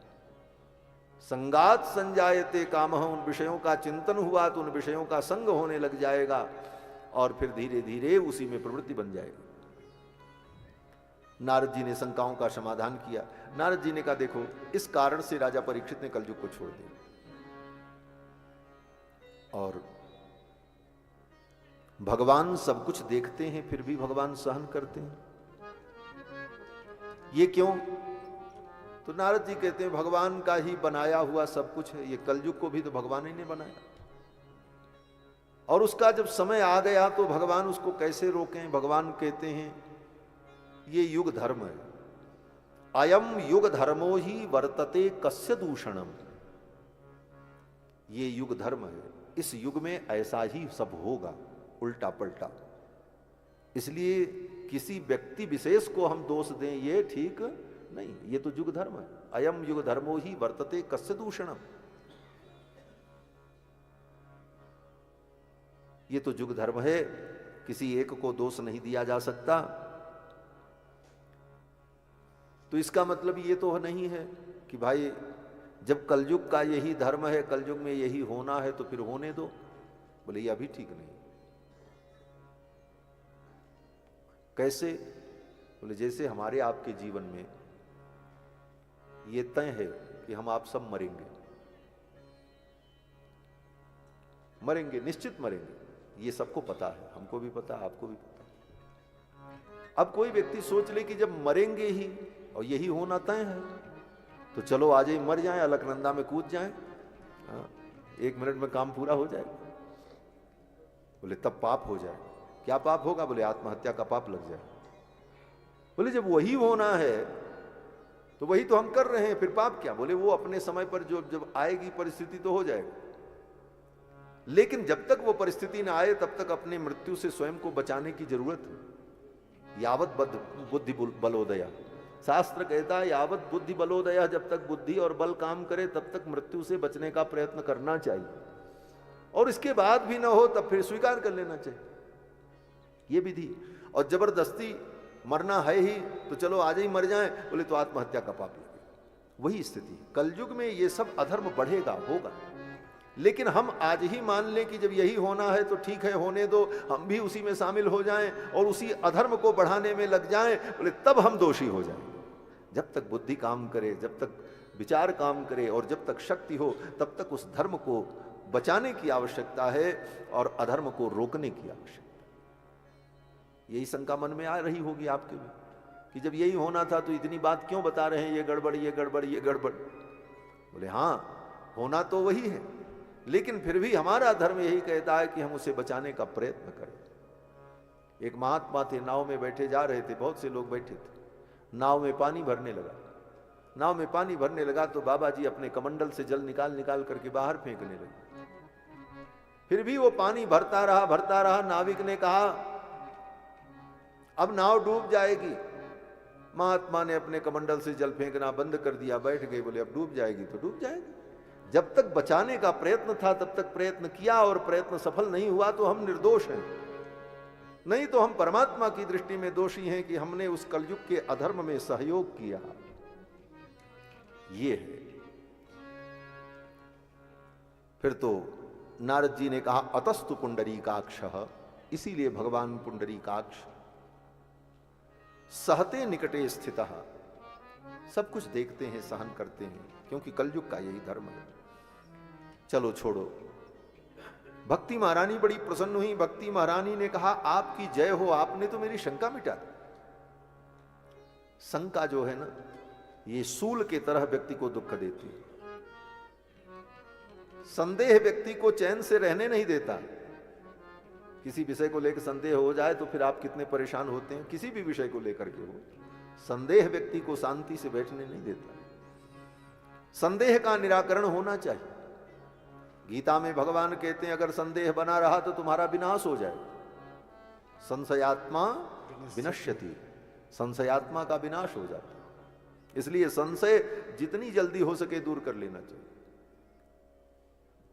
संगात संजायते कामः, उन विषयों का चिंतन हुआ तो उन विषयों का संग होने लग जाएगा और फिर धीरे धीरे उसी में प्रवृत्ति बन जाएगी। नारद जी ने शंकाओं का समाधान किया। नारद जी ने कहा देखो, इस कारण से राजा परीक्षित ने कलयुग को छोड़ दिया। और भगवान सब कुछ देखते हैं फिर भी भगवान सहन करते हैं, ये क्यों? तो नारद जी कहते हैं भगवान का ही बनाया हुआ सब कुछ है, ये कलयुग को भी तो भगवान ही ने बनाया, और उसका जब समय आ गया तो भगवान उसको कैसे रोकें। भगवान कहते हैं ये युग धर्म है, अयम युग धर्मो ही वर्तते कस्य दूषणम। ये युग धर्म है, इस युग में ऐसा ही सब होगा, उल्टा पलटा। इसलिए किसी व्यक्ति विशेष को हम दोष दें ये ठीक नहीं, ये तो युग धर्म है। अयम युग धर्मो ही वर्तते कस्य दूषणम, ये तो युग धर्म है, किसी एक को दोष नहीं दिया जा सकता। तो इसका मतलब ये तो नहीं है कि भाई जब कलयुग का यही धर्म है, कलयुग में यही होना है तो फिर होने दो। बोले ये अभी ठीक नहीं। कैसे? बोले जैसे हमारे आपके जीवन में ये तय है कि हम आप सब मरेंगे, मरेंगे, निश्चित मरेंगे, ये सबको पता है, हमको भी पता, आपको भी पता। अब कोई व्यक्ति सोच ले कि जब मरेंगे ही और यही होना तय है तो चलो आज ही मर जाएं, अलकनंदा में कूद जाएं, 1 मिनट में काम पूरा हो जाए। बोले तब पाप हो जाए। क्या पाप होगा? बोले आत्महत्या का पाप लग जाए। बोले जब वही होना है तो वही तो हम कर रहे हैं, फिर पाप क्या? बोले वो अपने समय पर जब आएगी परिस्थिति तो हो जाएगा, लेकिन जब तक वो परिस्थिति ना आए तब तक अपने मृत्यु से स्वयं को बचाने की जरूरत है। यावत बुद्धि बलोदया, शास्त्र कहता है यावत बुद्धि बलोदया, जब तक बुद्धि और बल काम करे तब तक मृत्यु से बचने का प्रयत्न करना चाहिए, और इसके बाद भी ना हो तब फिर स्वीकार कर लेना चाहिए, ये विधि। और जबरदस्ती मरना है ही तो चलो आज ही मर जाएं, बोले तो आत्महत्या का पाप लगेगा। वही स्थिति कलयुग में, ये सब अधर्म बढ़ेगा, होगा, लेकिन हम आज ही मान लें कि जब यही होना है तो ठीक है, होने दो, हम भी उसी में शामिल हो जाएं और उसी अधर्म को बढ़ाने में लग जाएं, बोले तब हम दोषी हो जाएं। जब तक बुद्धि काम करे, जब तक विचार काम करे और जब तक शक्ति हो, तब तक उस धर्म को बचाने की आवश्यकता है और अधर्म को रोकने की आवश्यकता। यही शंका मन में आ रही होगी आपके भी कि जब यही होना था तो इतनी बात क्यों बता रहे हैं, ये गड़बड़, ये गड़बड़, ये गड़बड़। बोले हाँ, होना तो वही है, लेकिन फिर भी हमारा धर्म यही कहता है कि हम उसे बचाने का प्रयत्न करें। एक महात्मा थे, नाव में बैठे जा रहे थे, बहुत से लोग बैठे थे, नाव में पानी भरने लगा। नाव में पानी भरने लगा तो बाबा जी अपने कमंडल से जल निकाल निकाल करके बाहर फेंकने लगे। फिर भी वो पानी भरता रहा, भरता रहा। नाविक ने कहा अब नाव डूब जाएगी। महात्मा ने अपने कमंडल से जल फेंकना बंद कर दिया, बैठ गए। बोले अब डूब जाएगी तो डूब जाएगी। जब तक बचाने का प्रयत्न था तब तक प्रयत्न किया और प्रयत्न सफल नहीं हुआ तो हम निर्दोष हैं, नहीं तो हम परमात्मा की दृष्टि में दोषी हैं कि हमने उस कलयुग के अधर्म में सहयोग किया। ये है फिर तो नारद जी ने कहा अतस्तु पुंडरीकाक्ष, इसीलिए भगवान पुंडरीकाक्ष सहते निकटे स्थितः, सब कुछ देखते हैं, सहन करते हैं, क्योंकि कलयुग का यही धर्म है। चलो छोड़ो। भक्ति महारानी बड़ी प्रसन्न हुई। भक्ति महारानी ने कहा आपकी जय हो, आपने तो मेरी शंका मिटा दी। शंका जो है ना, ये सूल के तरह व्यक्ति को दुख देती है। संदेह व्यक्ति को चैन से रहने नहीं देता। किसी विषय को लेकर संदेह हो जाए तो फिर आप कितने परेशान होते हैं। किसी भी विषय को लेकर के हो, संदेह व्यक्ति को शांति से बैठने नहीं देता। संदेह का निराकरण होना चाहिए। गीता में भगवान कहते हैं अगर संदेह बना रहा तो तुम्हारा विनाश हो जाए। संशयात्मा विनश्यति, संशयात्मा का विनाश हो जाता है। इसलिए संशय जितनी जल्दी हो सके दूर कर लेना चाहिए।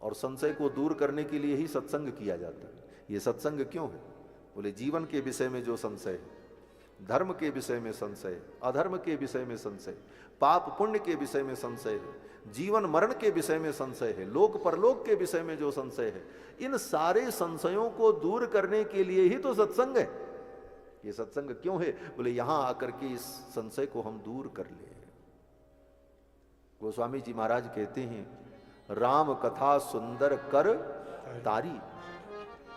और संशय को दूर करने के लिए ही सत्संग किया जाता है। ये सत्संग क्यों है? बोले जीवन के विषय में जो संशय है, धर्म के विषय में संशय है, अधर्म के विषय में संशय, पाप पुण्य के विषय में संशय है, जीवन मरण के विषय में संशय है, लोक परलोक के विषय में जो संशय है, इन सारे संशयों को दूर करने के लिए ही तो सत्संग है। ये सत्संग क्यों है? बोले यहां आकर के इस संशय को हम दूर कर ले। गोस्वामी जी महाराज कहते हैं राम कथा सुंदर कर तारी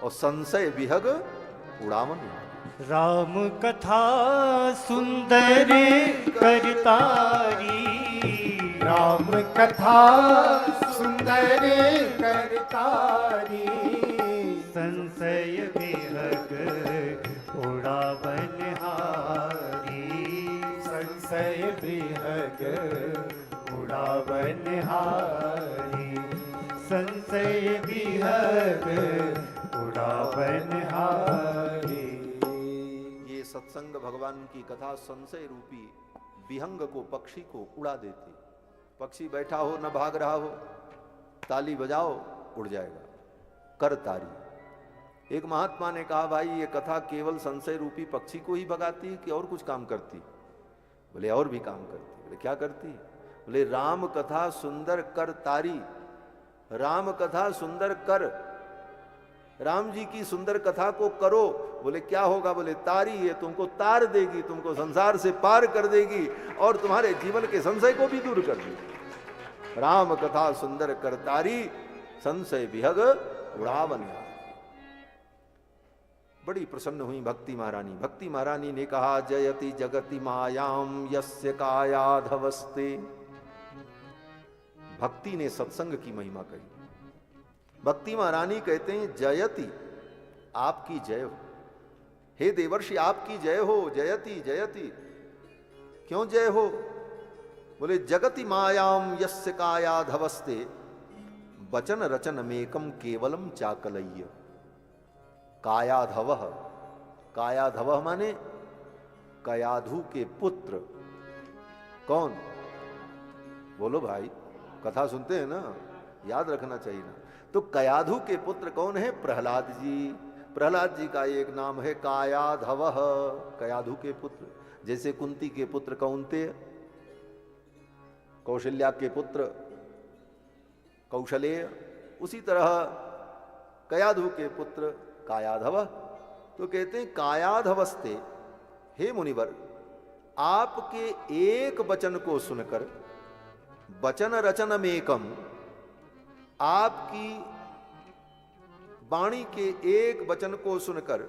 और संशय विहग उड़ावन। राम कथा सुंदर करतारी, राम कथा सुंदर करतारी, संशय विहग उड़ावनहारी, संशय विहग उड़ावनहारी, संशय विहग उड़ावनहारी। ये सत्संग भगवान की कथा संशय रूपी विहंग को, पक्षी को उड़ा देती। पक्षी बैठा हो न भाग रहा हो, ताली बजाओ उड़ जाएगा। कर तारी। एक महात्मा ने कहा भाई ये कथा केवल संशय रूपी पक्षी को ही भगाती है कि और कुछ काम करती? बोले और भी काम करती। बोले क्या करती? बोले राम कथा सुंदर कर तारी। राम कथा सुंदर कर, राम जी की सुंदर कथा को करो। बोले क्या होगा? बोले तारी है, तुमको तार देगी, तुमको संसार से पार कर देगी और तुम्हारे जीवन के संशय को भी दूर कर देगी। राम कथा सुंदर कर तारी, संशय विहग उड़ावन। बड़ी प्रसन्न हुई भक्ति महारानी। भक्ति महारानी ने कहा जयति जगति मायाम यस्य कायाधवस्ते। भक्ति ने सत्संग की महिमा कही। भक्ति महारानी कहते हैं जयति, आपकी जय हो। हे देवर्षि आपकी जय हो। जयति जयति, क्यों जय हो? बोले जगति मायाम यस्य कायाधवस्ते वचन रचन मेकम केवलम चाकलय्य। कायाधव, कायाधव माने कयाधु के पुत्र। कौन? बोलो भाई, कथा सुनते हैं ना, याद रखना चाहिए ना। तो कयाधु के पुत्र कौन है? प्रहलाद जी। प्रहलाद जी का एक नाम है कायाधव, कयाधु के पुत्र। जैसे कुंती के पुत्र कौन्तेय, कौशल्या के पुत्र कौशलेय, उसी तरह कयाधु के पुत्र कायाधव। तो कहते हैं कायाधवस्ते, हे मुनिवर आपके एक वचन को सुनकर, वचन रचन मेकम, आपकी वाणी के एक वचन को सुनकर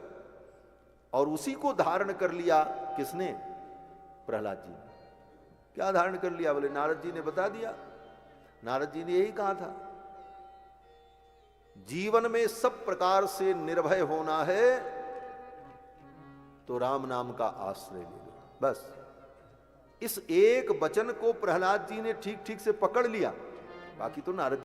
और उसी को धारण कर लिया। किसने? प्रहलाद जी ने। क्या धारण कर लिया? बोले नारद जी ने बता दिया। नारद जी ने यही कहा था जीवन में सब प्रकार से निर्भय होना है तो राम नाम का आश्रय ले लो। बस इस एक वचन को प्रहलाद जी ने ठीक ठीक से पकड़ लिया। बाकी तो नारद